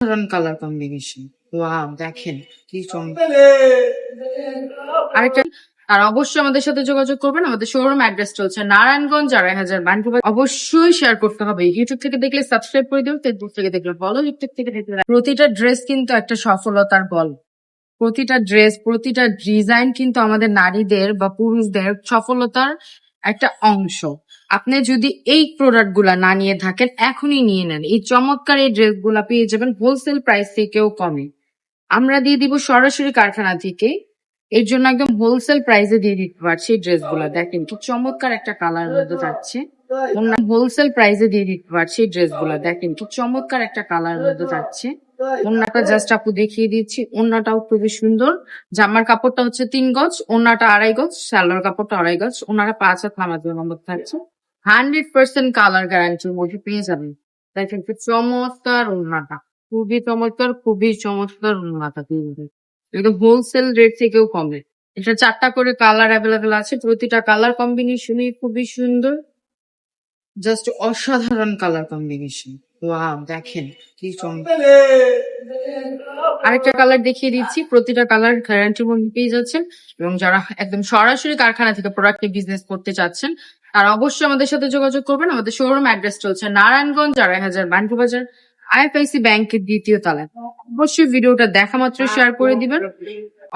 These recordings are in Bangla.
অসাধারণ কালার কম্বিনেশন। ওয়াও, দেখেন কি চমৎকার। আরেকটা, আর অবশ্যই আমাদের সাথে যোগাযোগ করবেন। আমাদের শোরুম অ্যাড্রেস চলছে নারায়ণগঞ্জ ২৫০০ বাণিজ্য। অবশ্যই শেয়ার করতে হবে। ইউটিউব থেকে দেখলে সাবস্ক্রাইব করে দেবেন, ফেসবুক থেকে দেখলে ফলো, ইউটিউব থেকে দেখলে প্রতিটা ড্রেস কিন্তু একটা সফলতার গল্প। প্রতিটা ড্রেস, প্রতিটা ডিজাইন কিন্তু আমাদের নারীদের বা পুরুষদের সফলতার একটা অংশ। আপনি যদি এই প্রোডাক্ট গুলা না নিয়ে থাকেন, এখনই নিয়ে নেন। এই চমৎকার এই ড্রেস গুলা পেয়ে যাবেন হোলসেল প্রাইস থেকেও কমে। আমরা দিয়ে দিব সরাসরি কারখানা থেকে, এর জন্য একদম হোলসেল প্রাইসে দিয়ে দিতে পারছি। এই ড্রেস গুলা দেখেন কি চমৎকার একটা কালার মধ্যে যাচ্ছে। হোলসেল প্রাইসে দিয়ে দিতে পারছি। এই ড্রেস গুলা দেখেন কি চমৎকার একটা কালার মধ্যে যাচ্ছে। ওড়নাটা জাস্ট আপু দেখিয়ে দিচ্ছি। ওড়নাটাও খুবই সুন্দর। জামার কাপড়টা হচ্ছে ৩ গজ, ওড়নাটা ২.৫ গজ, সালোয়ার কাপড়টা ২.৫ গজ, ওনারা ৫ হাত নামাজের নম্বর থাকছে। 100% কালার গ্যারান্টির মধ্যে পেয়ে যাবেন। দেখেন কি চমৎকার ওড়নাটা, খুবই চমৎকার, খুবই চমৎকার ওড়নাটা পেয়ে যাবেন। একদম হোলসেল রেট থেকেও কমে। এটা ৪টা করে কালার অ্যাভেলেবেল আছে। প্রতিটা কালার কম্বিনেশনই খুবই সুন্দর, জাস্ট অসাধারণ কালার কম্বিনেশন। ওয়াও, দেখেন কি চমৎকার। আরেকটা কালার দেখিয়ে দিচ্ছি। প্রতিটা কালার গ্যারান্টির মধ্যে পেয়ে যাচ্ছেন। এবং যারা একদম সরাসরি কারখানা থেকে প্রোডাক্ট বিজনেস করতে চাচ্ছেন, তারা অবশ্যই আমাদের সাথে যোগাযোগ করবেন। আমাদের শোরুম অ্যাড্রেস চলছে নারায়ণগঞ্জ ২৫০০ বাণিজ্য বাজার, আইএফআইসি ব্যাংকের ২য় তলায়। অবশ্যই ভিডিওটা দেখা মাত্র শেয়ার করে দিবেন।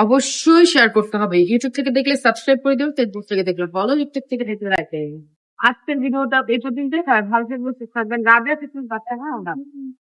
অবশ্যই শেয়ার করতে হবে। ইউটিউব থেকে দেখলে সাবস্ক্রাইব করে দেবেন, ফেসবুক থেকে দেখলে ফলো, ইউটিউব থেকে দেখলে লাইক করে দিবেন। আজকের ভিডিওটা এই পর্যন্তই। ভালো থাকবেন, সুস্থ থাকবেন। রাবেয়া ফিটনেস বাচ্চা